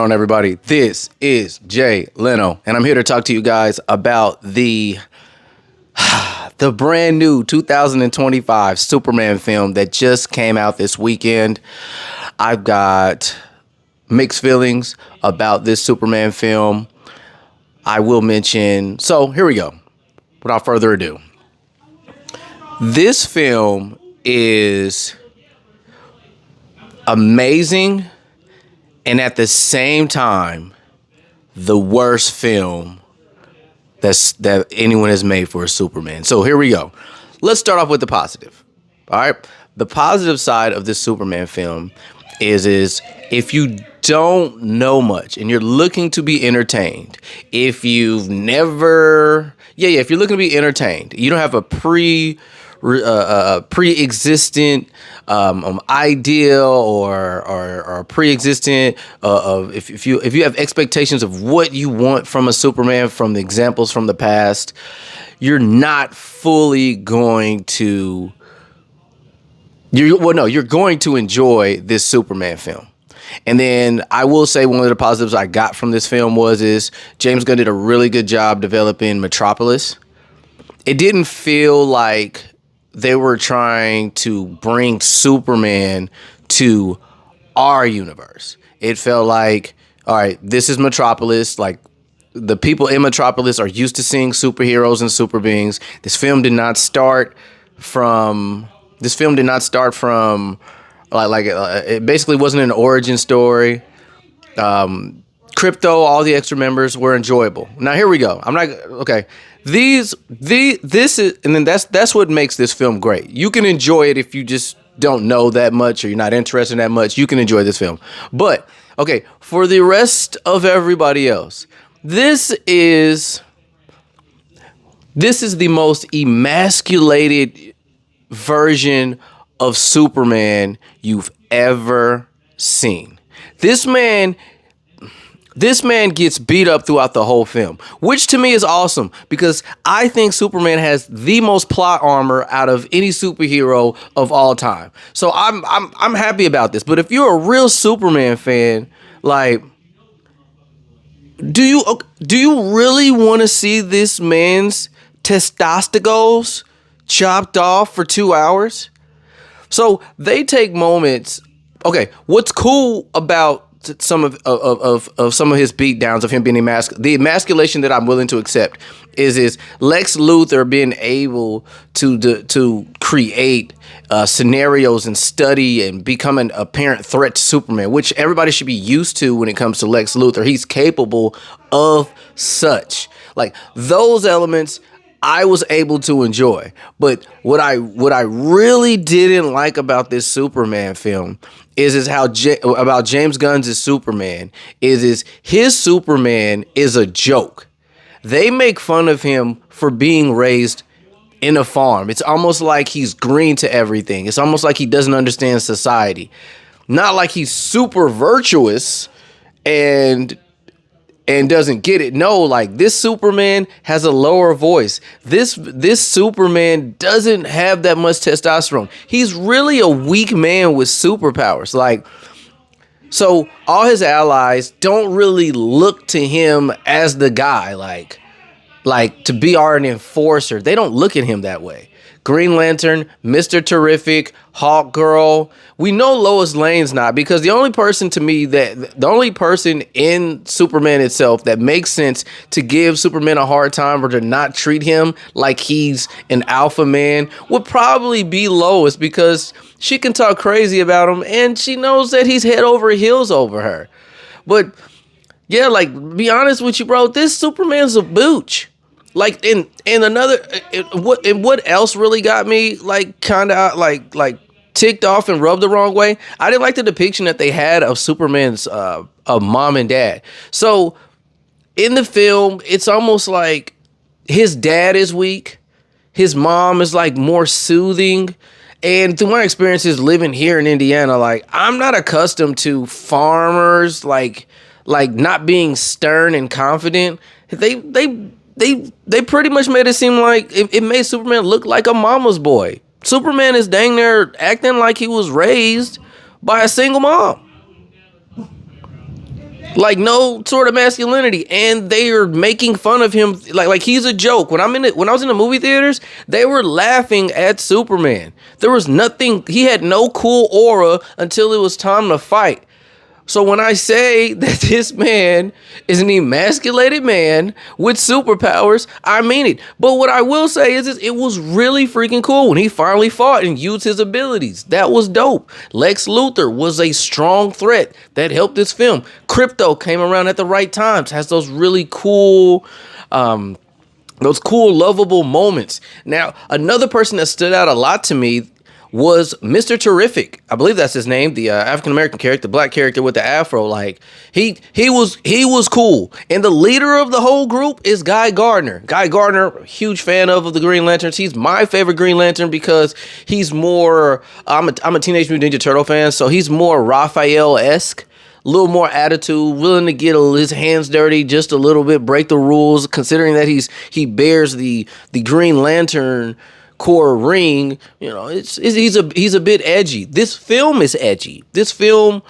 On everybody, this is Jay Leno, and I'm here to talk to you guys about the brand new 2025 Superman film that just came out this weekend. I've got mixed feelings about this Superman film. I will mention, so here we go. Without further ado, this film is amazing and at the same time the worst film that anyone has made for a Superman. So here we go. Let's start off with the positive. All right. The positive side of this Superman film is if you don't know much and you're looking to be entertained, if you've never, if you're looking to be entertained, you don't have a pre-existent ideal or pre-existent if you have expectations of what you want from a Superman from the examples from the past, you're not fully going to you're going to enjoy this Superman film. And then I will say one of the positives I got from this film is James Gunn did a really good job developing Metropolis. It didn't feel like they were trying to bring Superman to our universe. It felt like, all right, this is Metropolis. Like, the people in Metropolis are used to seeing superheroes and super beings. This film did not start from it basically wasn't an origin story. Crypto, all the extra members were enjoyable. Now here we go. This is, and then that's what makes this film great. You can enjoy it if you just don't know that much or you're not interested in that much. You can enjoy this film. But okay, for the rest of everybody else, this is the most emasculated version of Superman you've ever seen. This man gets beat up throughout the whole film, which to me is awesome because I think Superman has the most plot armor out of any superhero of all time. So I'm happy about this. But if you're a real Superman fan, like, do you really want to see this man's testicles chopped off for 2 hours? So they take moments. Okay, what's cool about some of some of his beatdowns of him being the emasculation that I'm willing to accept is Lex Luthor being able to create scenarios and study and become an apparent threat to Superman, which everybody should be used to when it comes to Lex Luthor. He's capable of such. Like, those elements I was able to enjoy. But what I really didn't like about this Superman film is how about James Gunn's Superman is his Superman is a joke. They make fun of him for being raised in a farm. It's almost like he's green to everything. It's almost like he doesn't understand society. Not like he's super virtuous and doesn't get it. No, like, this Superman has a lower voice. This Superman doesn't have that much testosterone. He's really a weak man with superpowers. Like, so all his allies don't really look to him as the guy, like to be our enforcer. They don't look at him that way. Green Lantern, Mr. Terrific, Hawk Girl. We know Lois Lane's not, because the only person in Superman itself that makes sense to give Superman a hard time or to not treat him like he's an alpha man would probably be Lois, because she can talk crazy about him and she knows that he's head over heels over her. But yeah, like, be honest with you, bro, this Superman's a booch. Like, what else really got me, like, kind of like ticked off and rubbed the wrong way? I didn't like the depiction that they had of Superman's of mom and dad. So in the film, it's almost like his dad is weak, his mom is like more soothing. And through my experiences living here in Indiana, like, I'm not accustomed to farmers like not being stern and confident. They pretty much made it seem like it made Superman look like a mama's boy. Superman is dang near acting like he was raised by a single mom. like no sort of masculinity, and they are making fun of him like he's a joke. When I was in the movie theaters, they were laughing at Superman. There was nothing. He had no cool aura until it was time to fight. So when I say that this man is an emasculated man with superpowers, I mean it. But what I will say is it was really freaking cool when he finally fought and used his abilities. That was dope. Lex Luthor was a strong threat that helped this film. Crypto came around at the right times, has those cool, lovable moments. Now, another person that stood out a lot to me was Mr. Terrific. I believe that's his name, the African American character, the black character with the afro. Like he was cool. And the leader of the whole group is Guy Gardner. Guy Gardner, huge fan of the Green Lanterns. He's my favorite Green Lantern because he's more. I'm a Teenage Mutant Ninja Turtle fan, so he's more Raphael-esque. A little more attitude, willing to get his hands dirty just a little bit, break the rules, considering that he bears the Green Lantern core ring. You know, he's a bit edgy. This film is edgy. This film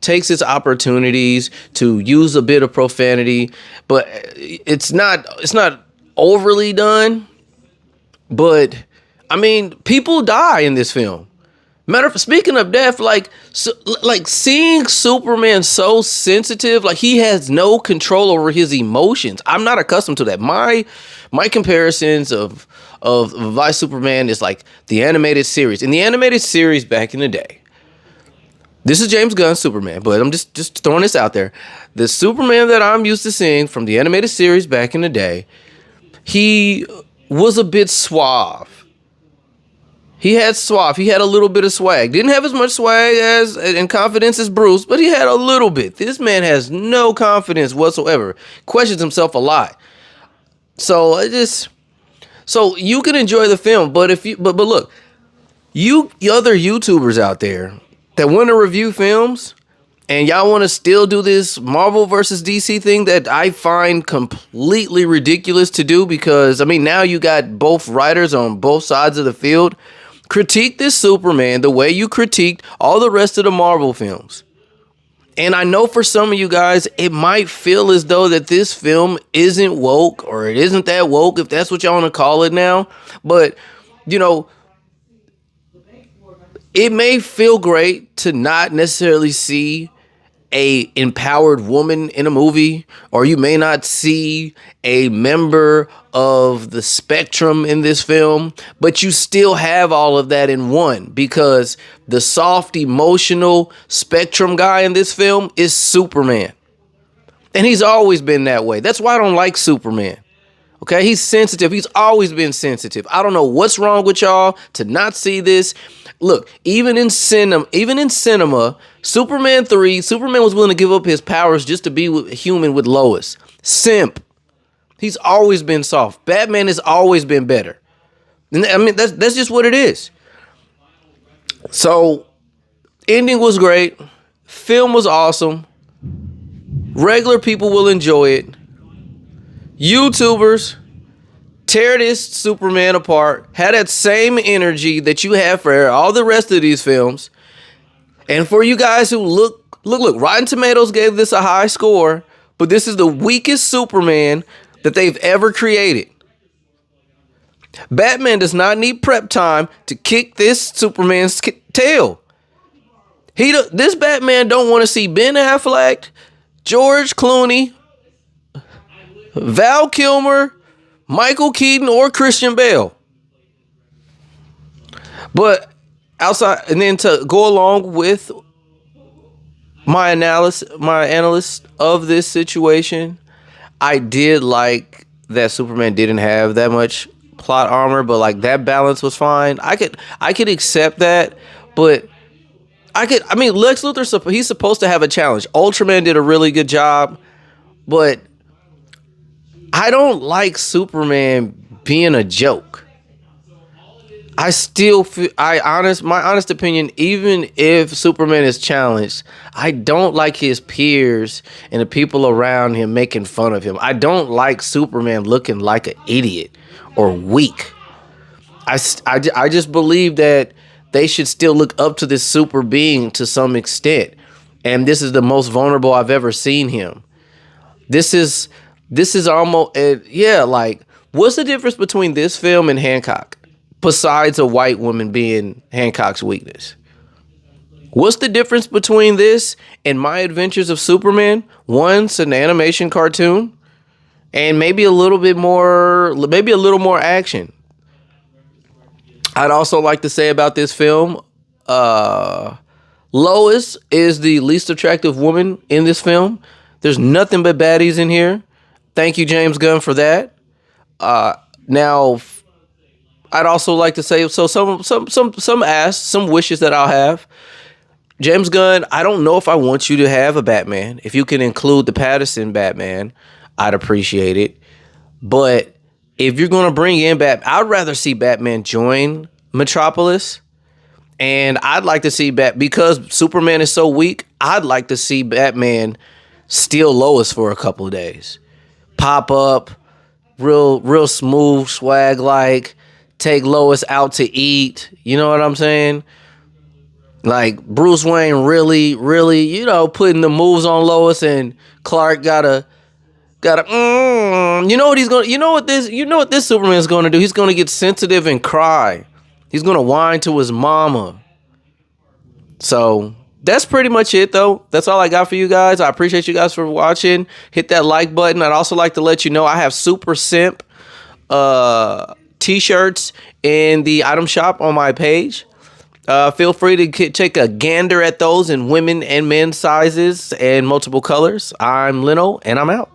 takes its opportunities to use a bit of profanity, but it's not overly done. But I mean, people die in this film. Speaking of death, like seeing Superman so sensitive, like he has no control over his emotions. I'm not accustomed to that. My comparisons of Vice Superman is like the animated series. In the animated series back in the day, this is James Gunn Superman, but I'm just throwing this out there. The Superman that I'm used to seeing from the animated series back in the day, he was a bit suave. He had a little bit of swag. Didn't have as much swag and confidence as Bruce, but he had a little bit. This man has no confidence whatsoever. Questions himself a lot. So you can enjoy the film, but but look, you other YouTubers out there that want to review films and y'all want to still do this Marvel versus DC thing that I find completely ridiculous to do, because I mean now you got both writers on both sides of the field. Critique this Superman the way you critiqued all the rest of the Marvel films. And I know for some of you guys, it might feel as though that this film isn't woke, or it isn't that woke, if that's what y'all want to call it now. But, you know, it may feel great to not necessarily see a empowered woman in a movie, or you may not see a member of the spectrum in this film, but you still have all of that in one, because the soft emotional spectrum guy in this film is Superman, and he's always been that way. That's why I don't like Superman. Okay, he's sensitive. He's always been sensitive. I don't know what's wrong with y'all to not see this. Look, even in cinema, Superman 3, Superman was willing to give up his powers just to be human with Lois. Simp. He's always been soft. Batman has always been better. And I mean, that's just what it is. So, ending was great. Film was awesome. Regular people will enjoy it. YouTubers, tear this Superman apart. Have that same energy that you have for all the rest of these films. And for you guys who look, Rotten Tomatoes gave this a high score, but this is the weakest Superman that they've ever created. Batman does not need prep time to kick this Superman's tail. This Batman don't want to see Ben Affleck, George Clooney, Val Kilmer, Michael Keaton, or Christian Bale. But outside, and then to go along with my analysis of this situation, I did like that Superman didn't have that much plot armor, but like that balance was fine. I could accept that, but I mean, Lex Luthor, he's supposed to have a challenge. Ultraman did a really good job, but I don't like Superman being a joke. I still feel, my honest opinion, even if Superman is challenged, I don't like his peers and the people around him making fun of him. I don't like Superman looking like an idiot or weak. I just believe that they should still look up to this super being to some extent. And this is the most vulnerable I've ever seen him. This is almost yeah, like what's the difference between this film and Hancock? Besides a white woman being Hancock's weakness. What's the difference between this and My Adventures of Superman? One's an animation cartoon and maybe a little bit more, maybe a little more action. I'd also like to say about this film, Lois is the least attractive woman in this film. There's nothing but baddies in here. Thank you, James Gunn, for that. Now, I'd also like to say so some wishes that I'll have. James Gunn, I don't know if I want you to have a Batman. If you can include the Pattinson Batman, I'd appreciate it. But if you're going to bring in I'd rather see Batman join Metropolis. And I'd like to see because Superman is so weak, I'd like to see Batman steal Lois for a couple of days. Pop up, real smooth swag like, take Lois out to eat. You know what I'm saying? Like Bruce Wayne really, putting the moves on Lois, and Clark gotta you know what he's gonna you know what this Superman's gonna do? He's gonna get sensitive and cry. He's gonna whine to his mama. So that's pretty much it though. That's all I got for you guys. I appreciate you guys for watching. Hit that like button. I'd also like to let you know I have Super Simp t-shirts in the item shop on my page. Feel free to take a gander at those in women and men's sizes and multiple colors. I'm Leno, and I'm out.